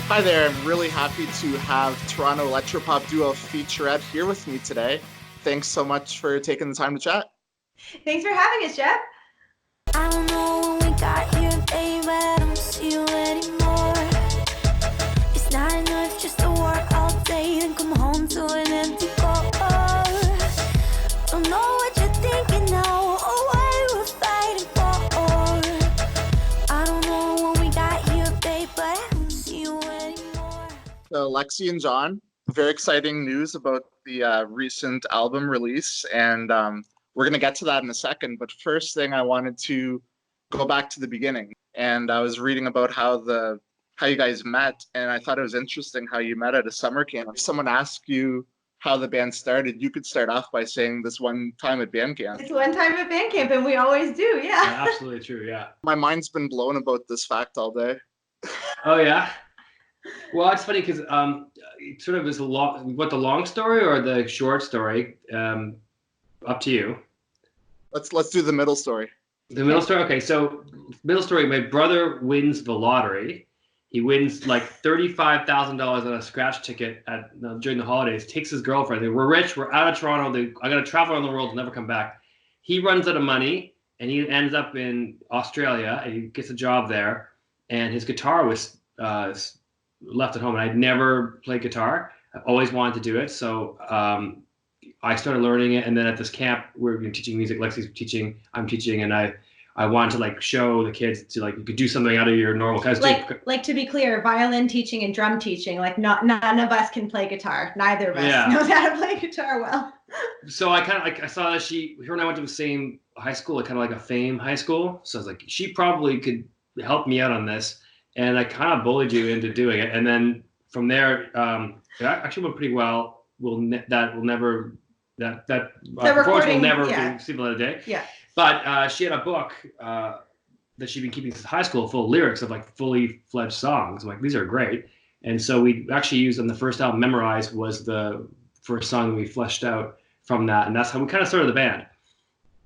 Hi there, I'm really happy to have Toronto electro-pop duo Featurette here with me today. Thanks so much for taking the time to chat. Thanks for having us, Jeff. I don't know when we got here, babe, I don't see you anymore. It's not enough just to work all day, then come home to an empty car. Don't know what you're thinking now, or what we're fighting for. I don't know when we got here, babe, but I don't see you anymore. So Lexi and John, very exciting news about the recent album release, and we're going to get to that in a second. But first thing, I wanted to go back to the beginning, and I was reading about how you guys met, and I thought it was interesting how you met at a summer camp. If someone asked you how the band started, you could start off by saying this one time at band camp. It's one time at band camp, and we always do, Yeah, absolutely true. Yeah. My mind's been blown about this fact all day. Oh yeah. Well, it's funny because it sort of is a long. What, the long story or the short story? Up to you. Let's do the middle story. The middle story. Okay, so middle story. My brother wins the lottery. He wins like $35,000 on a scratch ticket during the holidays. Takes his girlfriend. We're rich. We're out of Toronto. I got to travel around the world and never come back. He runs out of money and he ends up in Australia and he gets a job there. And his guitar was left at home. And I'd never played guitar. I always wanted to do it. So I started learning it. And then at this camp, we're teaching music. Lexi's teaching. I'm teaching. And I wanted to like show the kids to like you could do something out of your normal cause like to be clear, violin teaching and drum teaching, like none of us can play guitar. Neither of us knows how to play guitar well. So I kind of like I saw that her and I went to the same high school, like kind of like a fame high school. So I was like, she probably could help me out on this, and I kind of bullied you into doing it. And then from there, it actually went pretty well. That recording will never be seen another day. Yeah. But she had a book that she'd been keeping since high school full of lyrics of like fully fledged songs. I'm like, these are great. And so we actually used on the first album, Memorize was the first song we fleshed out from that. And that's how we kind of started the band.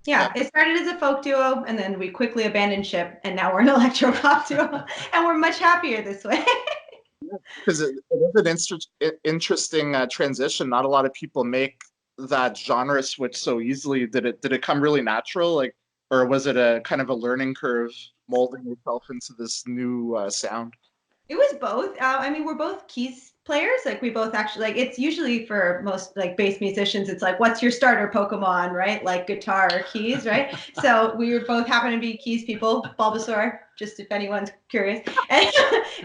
Yeah, it started as a folk duo and then we quickly abandoned ship and now we're an electro-pop duo and we're much happier this way. Because it is an interesting transition. Not a lot of people make that genre switch so easily. Did it come really natural, like, or was it a kind of a learning curve molding yourself into this new sound? It was both. I mean, we're both keys players. Like we both actually like. It's usually for most like bass musicians. It's like, what's your starter Pokemon, right? Like guitar or keys, right? So we were both happen to be keys people. Bulbasaur, just if anyone's curious.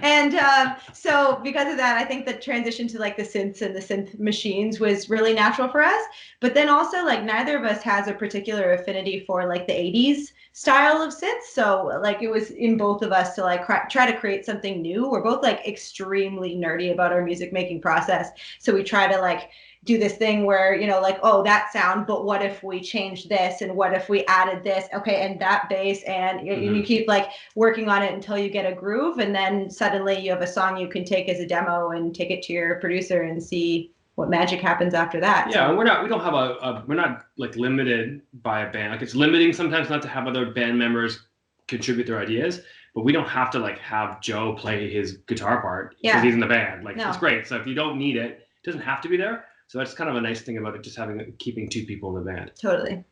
And so because of that, I think the transition to like the synths and the synth machines was really natural for us. But then also like neither of us has a particular affinity for like the 80s style of synths. So like it was in both of us to like try to create something new. We're both like extremely nerdy about our music making process. So we try to like do this thing where, you know, like, oh, that sound, but what if we changed this and what if we added this? Okay, and that bass, and you keep like working on it until you get a groove, and then suddenly you have a song you can take as a demo and take it to your producer and see what magic happens after that. Yeah, so. We're not like limited by a band. Like it's limiting sometimes not to have other band members contribute their ideas, but we don't have to like have Joe play his guitar part because he's in the band. Like it's great. So if you don't need it, it doesn't have to be there. So that's kind of a nice thing about it, just keeping two people in the band. Totally.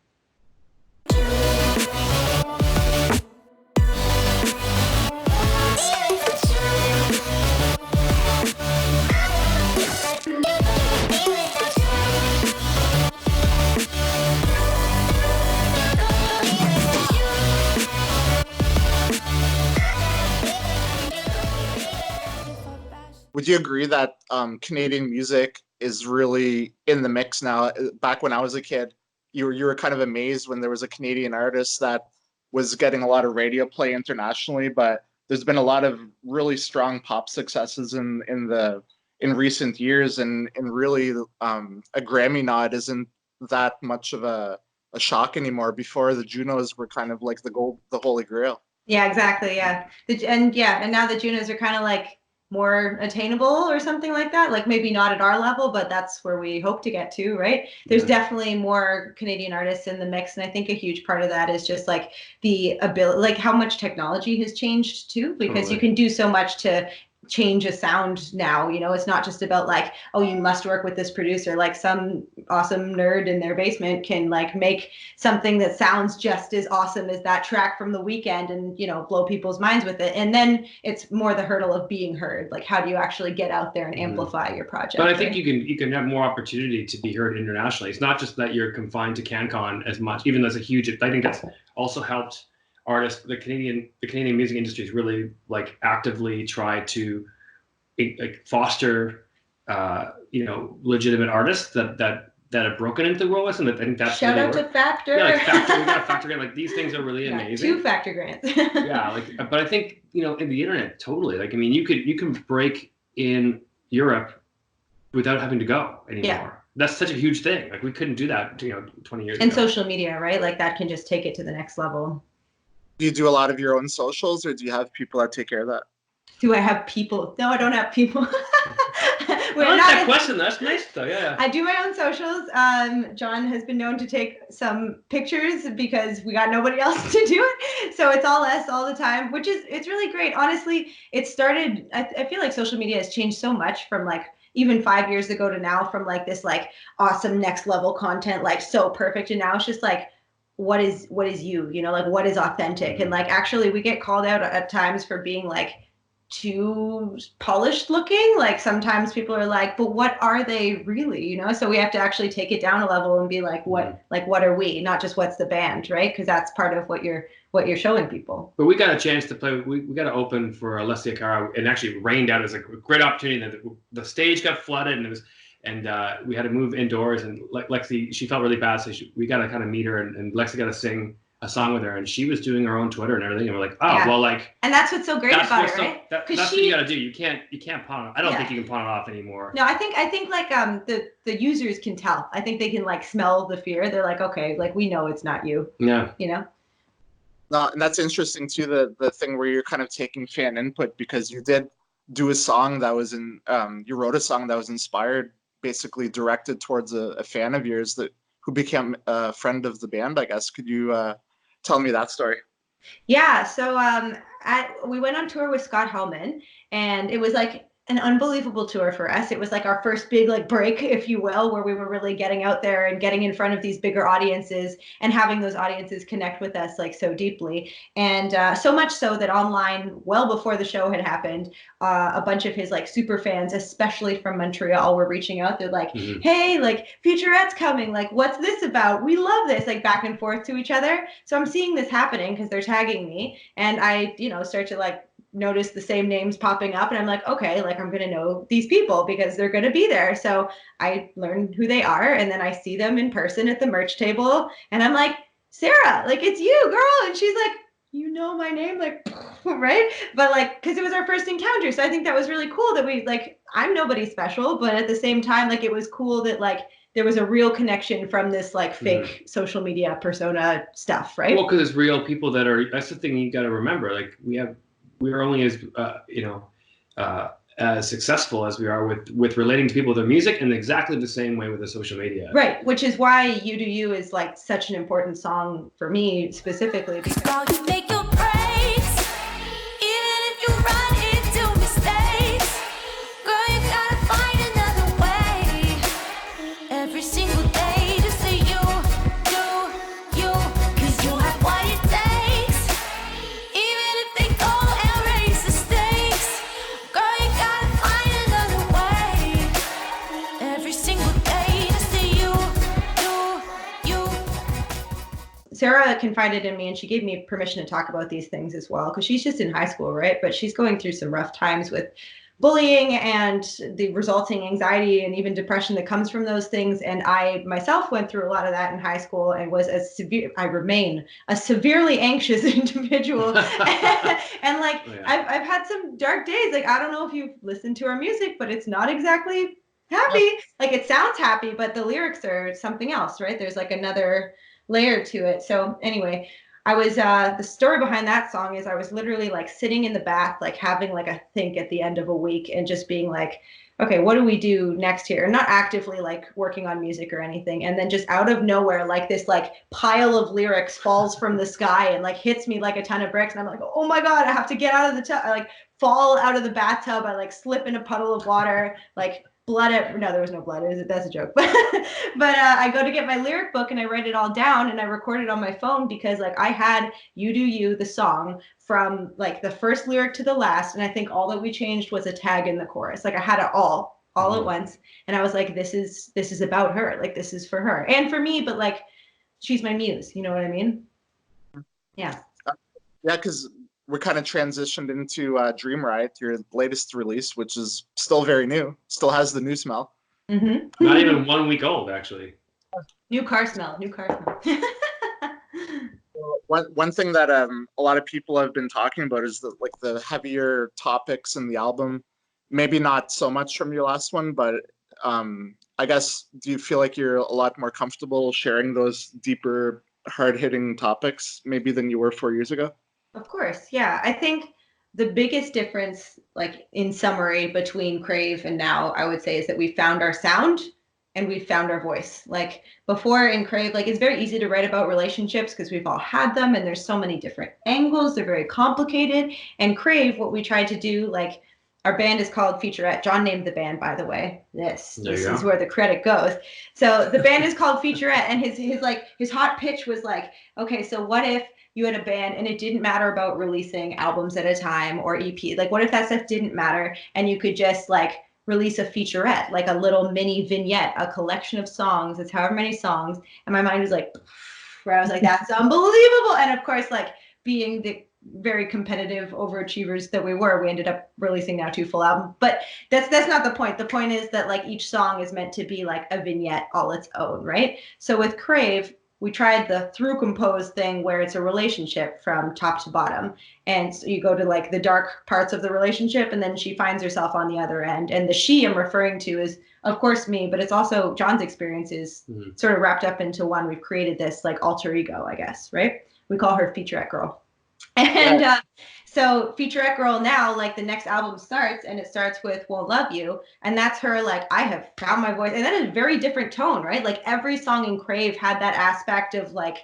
Would you agree that Canadian music is really in the mix now? Back when I was a kid, you were kind of amazed when there was a Canadian artist that was getting a lot of radio play internationally, but there's been a lot of really strong pop successes in recent years, and really a Grammy nod isn't that much of a shock anymore. Before, the Junos were kind of like the holy grail. Yeah, exactly. Yeah, and now the Junos are kind of like more attainable or something like that. Like maybe not at our level, but that's where we hope to get to, right? There's definitely more Canadian artists in the mix. And I think a huge part of that is just like the ability, like how much technology has changed too, because you can do so much to change a sound now. You know, it's not just about like, oh, you must work with this producer. Like some awesome nerd in their basement can like make something that sounds just as awesome as that track from the weekend and, you know, blow people's minds with it. And then it's more the hurdle of being heard. Like, how do you actually get out there and amplify your project? But I think you can have more opportunity to be heard internationally. It's not just that you're confined to CanCon as much, even though it's a huge, I think that's also helped artists. The Canadian music industry has really like actively try to foster you know, legitimate artists that have broken into the world list, and I think that's shout really out to Factor. Yeah, like Factor, we got Factor grant. Like these things are really amazing. 2 Factor grants. Yeah, like, but I think, you know, in the internet, totally. Like, I mean, you can break in Europe without having to go anymore. Yeah. That's such a huge thing. Like we couldn't do that, you know, 20 years and ago. social media, right? Like that can just take it to the next level. Do you do a lot of your own socials, or do you have people that take care of that? Do I have people? No, I don't have people. I like that question. That's nice though. Yeah. I do my own socials. John has been known to take some pictures because we got nobody else to do it. So it's all us all the time, which is, it's really great. Honestly, it started, I feel like social media has changed so much from like even 5 years ago to now, from like this like awesome next level content, like so perfect. And now it's just like, what is you know, like what is authentic? And like, actually we get called out at times for being like too polished looking. Like sometimes people are like, but what are they really, you know? So we have to actually take it down a level and be like, what are we, not just what's the band, right? Because that's part of what you're showing people. But we got a chance to play. We got to open for Alessia Cara, and actually rained out. It was a great opportunity. And the stage got flooded, and it was, and we had to move indoors. And Lexi, she felt really bad, so we got to kind of meet her, and Lexi got to sing a song with her, and she was doing her own Twitter and everything, and we're like, oh, well, like, and that's what's so great about it, right? That's what you got to do. You can't pawn it. I don't think you can pawn it off anymore. No, I think like the users can tell. I think they can like smell the fear. They're like, okay, like we know it's not you. Yeah. You know. No, and that's interesting too. The thing where you're kind of taking fan input, because you did do a song that was you wrote a song that was inspired, basically directed towards a fan of yours who became a friend of the band, I guess. Could you tell me that story? Yeah, so we went on tour with Scott Hellman, and it was like an unbelievable tour for us. It was like our first big like break, if you will, where we were really getting out there and getting in front of these bigger audiences and having those audiences connect with us like so deeply. And so much so that online, well before the show had happened, a bunch of his like super fans, especially from Montreal, were reaching out. They're like, hey, like Featurette's coming. Like, what's this about? We love this, like back and forth to each other. So I'm seeing this happening because they're tagging me, and I, you know, start to like notice the same names popping up, and I'm like, okay, like I'm gonna know these people because they're gonna be there. So I learn who they are, and then I see them in person at the merch table, and I'm like, Sarah, like it's you, girl. And she's like, you know my name, like, right? But like, because it was our first encounter, so I think that was really cool that we like, I'm nobody special, but at the same time, like it was cool that like there was a real connection from this like fake social media persona stuff, right? Well, because it's real people that are. That's the thing you got to remember. Like we're only as as successful as we are with relating to people with their music, and exactly the same way with the social media. Right, which is why You Do You is like such an important song for me specifically. Because While you make your breaks, even if you run into mistakes, girl, you gotta find another way. Every single day, just say you, 'cause you have what it takes. Even if they go and raise the stakes, girl, you gotta find another way. Every single day, just say you. Sarah confided in me, and she gave me permission to talk about these things as well, because she's just in high school, right? But she's going through some rough times with bullying and the resulting anxiety and even depression that comes from those things. And I myself went through a lot of that in high school and was I remain a severely anxious individual. And like, I've had some dark days. Like, I don't know if you've listened to our music, but it's not exactly happy. Like, it sounds happy, but the lyrics are something else, right? There's like another layer to it. So anyway, I was the story behind that song is I was literally like sitting in the bath, like having like a think at the end of a week, and just being like, okay, what do we do next here? Not actively like working on music or anything. And then just out of nowhere, like this like pile of lyrics falls from the sky and like hits me like a ton of bricks. And I'm like, oh my God, I have to get out of the tub. I like fall out of the bathtub. I like slip in a puddle of water, like blood. No, there was no blood. That's a joke. But I go to get my lyric book and I write it all down and I record it on my phone because like I had You Do You, the song, from like the first lyric to the last, and I think all that we changed was a tag in the chorus. Like I had it all at once, and I was like, this is about her. Like this is for her and for me, but like she's my muse. You know what I mean? Yeah. Yeah, because we're kind of transitioned into Dream Riot, your latest release, which is still very new, still has the new smell. Mm-hmm. Not even 1 week old, actually. New car smell. One thing that a lot of people have been talking about is the heavier topics in the album. Maybe not so much from your last one, but I guess, do you feel like you're a lot more comfortable sharing those deeper, hard-hitting topics maybe than you were 4 years ago? Of course, yeah. I think the biggest difference, like in summary, between Crave and now, I would say, is that we found our sound and we found our voice. Like before in Crave, like it's very easy to write about relationships because we've all had them and there's so many different angles. They're very complicated. And Crave, what we tried to do, like our band is called Featurette. John named the band, by the way. This is where the credit goes. So the band is called Featurette, and his hot pitch was like, okay, so what if you had a band and it didn't matter about releasing albums at a time or EP? Like what if that stuff didn't matter and you could just like release a featurette, like a little mini vignette, a collection of songs. It's however many songs. And my mind was like, where I was like, that's unbelievable. And of course, like being the very competitive overachievers that we were, we ended up releasing now 2 full albums. But that's not the point. The point is that like each song is meant to be like a vignette all its own, right? So with Crave, we tried the through compose thing where it's a relationship from top to bottom. And so you go to like the dark parts of the relationship and then she finds herself on the other end. And the she I'm referring to is, of course, me, but it's also John's experiences sort of wrapped up into one. We've created this like alter ego, I guess, right? We call her Featurette Girl. And so Featurette Girl now, like the next album starts and it starts with Won't Love You. And that's her like, I have found my voice. And that is a very different tone, right? Like every song in Crave had that aspect of like,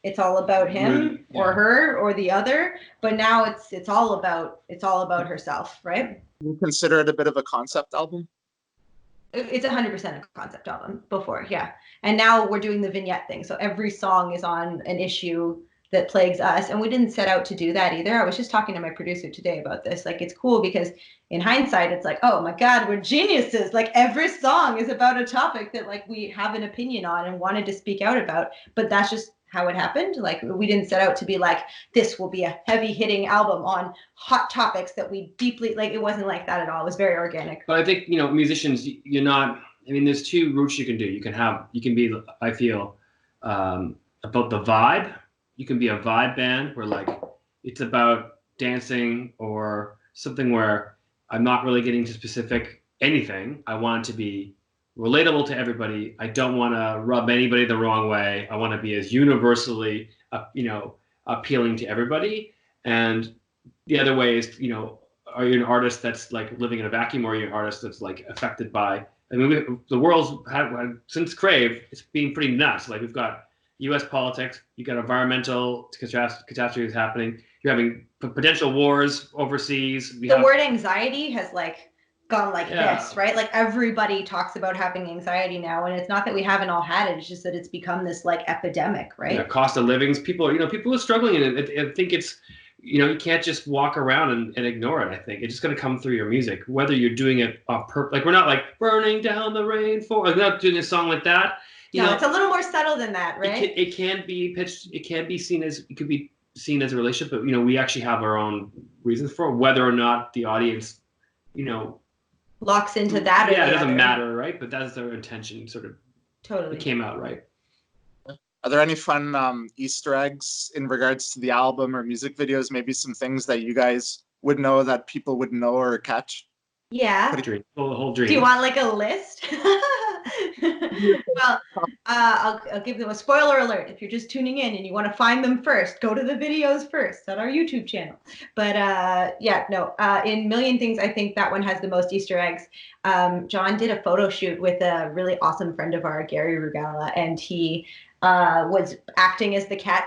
it's all about him or her or the other. But now it's all about herself, right? You consider it a bit of a concept album? It's 100% a concept album before, yeah. And now we're doing the vignette thing. So every song is on an issue that plagues us. And we didn't set out to do that either. I was just talking to my producer today about this. Like, it's cool because in hindsight, it's like, oh my God, we're geniuses. Like every song is about a topic that like we have an opinion on and wanted to speak out about, but that's just how it happened. Like we didn't set out to be like, this will be a heavy hitting album on hot topics that we deeply, like it wasn't like that at all. It was very organic. But I think, musicians, you're not, I mean, there's 2 routes you can do. You can be, I feel, about the vibe. You can be a vibe band where like it's about dancing or something where I'm not really getting to specific anything. I want it to be relatable to everybody. I don't want to rub anybody the wrong way. I want to be as universally, appealing to everybody. And the other way is, are you an artist that's like living in a vacuum, or are you an artist that's like affected by? I mean, the world's had since Crave, it's been pretty nuts. Like we've got U.S. politics, you got environmental catastrophes happening. You're having potential wars overseas. The word anxiety has like gone like this, right? Like everybody talks about having anxiety now, and it's not that we haven't all had it. It's just that it's become this like epidemic, right? Yeah, cost of livings. People are struggling, and I think it's, you can't just walk around and ignore it. I think it's just going to come through your music, whether you're doing it off purpose. Like we're not like burning down the rainforest. We're not doing a song like that. It's a little more subtle than that, right? It can be pitched. It can be seen as, it could be seen as a relationship, but we actually have our own reasons for it, whether or not the audience, locks into that. Yeah, it doesn't matter, right? But that's their intention. Sort of. Totally. It came out right. Are there any fun Easter eggs in regards to the album or music videos? Maybe some things that you guys would know that people would know or catch? Yeah. The whole dream. Do you want like a list? Well, I'll give them a spoiler alert. If you're just tuning in and you want to find them first, go to the videos first on our YouTube channel. But yeah, no, in Million Things, I think that one has the most Easter eggs. John did a photo shoot with a really awesome friend of ours, Gary Rugala, and he was acting as the cat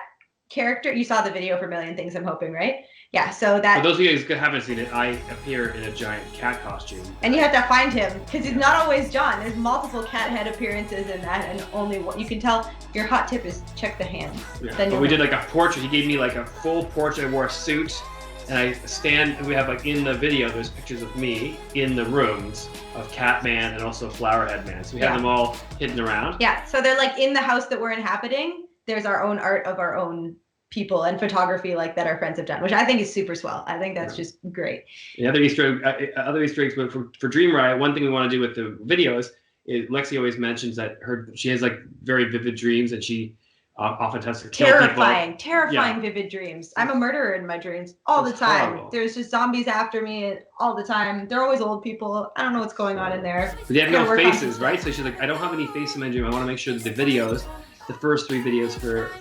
character. You saw the video for Million Things, I'm hoping, right? Yeah, so that. For those of you guys who haven't seen it, I appear in a giant cat costume. And you have to find him because he's not always John. There's multiple cat head appearances in that, and only what you can tell. Your hot tip is check the hands. Yeah, Then but we did like a portrait. He gave me like a full portrait. I wore a suit, and I stand. And we have like in the video, there's pictures of me in the rooms of Catman and also Flowerhead Man. So we have them all hidden around. Yeah, so they're like in the house that we're inhabiting. There's our own art of our own people and photography like that our friends have done, which I think is super swell. I think that's just great. The other Easter eggs, but for Dream Riot, one thing we want to do with the videos is Lexi always mentions that she has like very vivid dreams, and she often has to kill terrifying vivid dreams. I'm a murderer in my dreams all the time. Horrible. There's just zombies after me all the time. They're always old people. I don't know what's going on in there. But they have no faces, right? So she's like, I don't have any faces in my dream. I want to make sure that the videos, the first 3 videos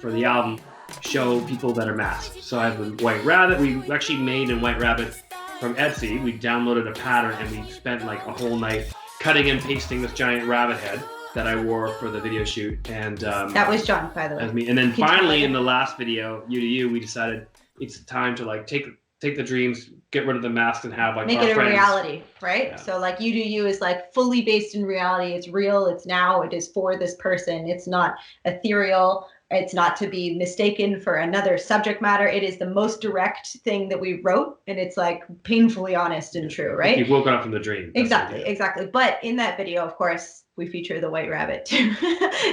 for the album, show people that are masked. So I have the White Rabbit. We actually made a White Rabbit from Etsy. We downloaded a pattern and we spent like a whole night cutting and pasting this giant rabbit head that I wore for the video shoot. And that was John, by the way. That was me. And then finally in the last video, You to You, we decided it's time to like take the dreams, get rid of the masks, and have like make our it a friends. reality, right? Yeah. So like You to You is like fully based in reality. It's real. It's now. It is for this person. It's not ethereal. It's not to be mistaken for another subject matter. It is the most direct thing that we wrote, and it's like painfully honest and true, right? You've woken up from the dream. Exactly. But in that video, of course, we feature the White Rabbit too.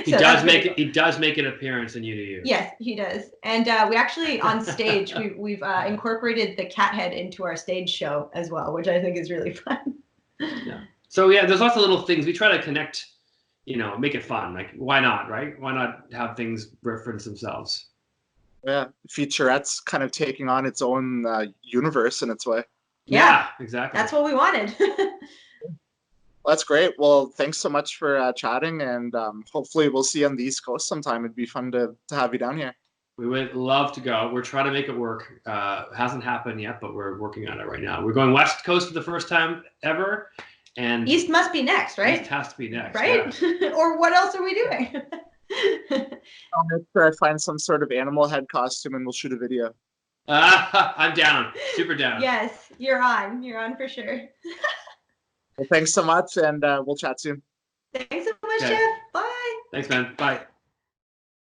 He does make an appearance in You to You. Yes, he does. And we actually on stage we've incorporated the cat head into our stage show as well, which I think is really fun. Yeah. So yeah, there's lots of little things we try to connect. Make it fun. Like, why not, right? Why not have things reference themselves? Yeah, Featurette's kind of taking on its own universe in its way. Yeah, exactly. That's what we wanted. Well, that's great. Well, thanks so much for chatting, and hopefully we'll see you on the East Coast sometime. It'd be fun to have you down here. We would love to go. We're trying to make it work. Hasn't happened yet, but we're working on it right now. We're going West Coast for the first time ever. And East must be next, right? East has to be next, right? Yeah. Or what else are we doing? I'll make sure I find some sort of animal head costume and we'll shoot a video. I'm down. Super down. Yes, you're on. You're on for sure. Well, thanks so much, and we'll chat soon. Thanks so much, Jeff. Bye. Thanks, man. Bye.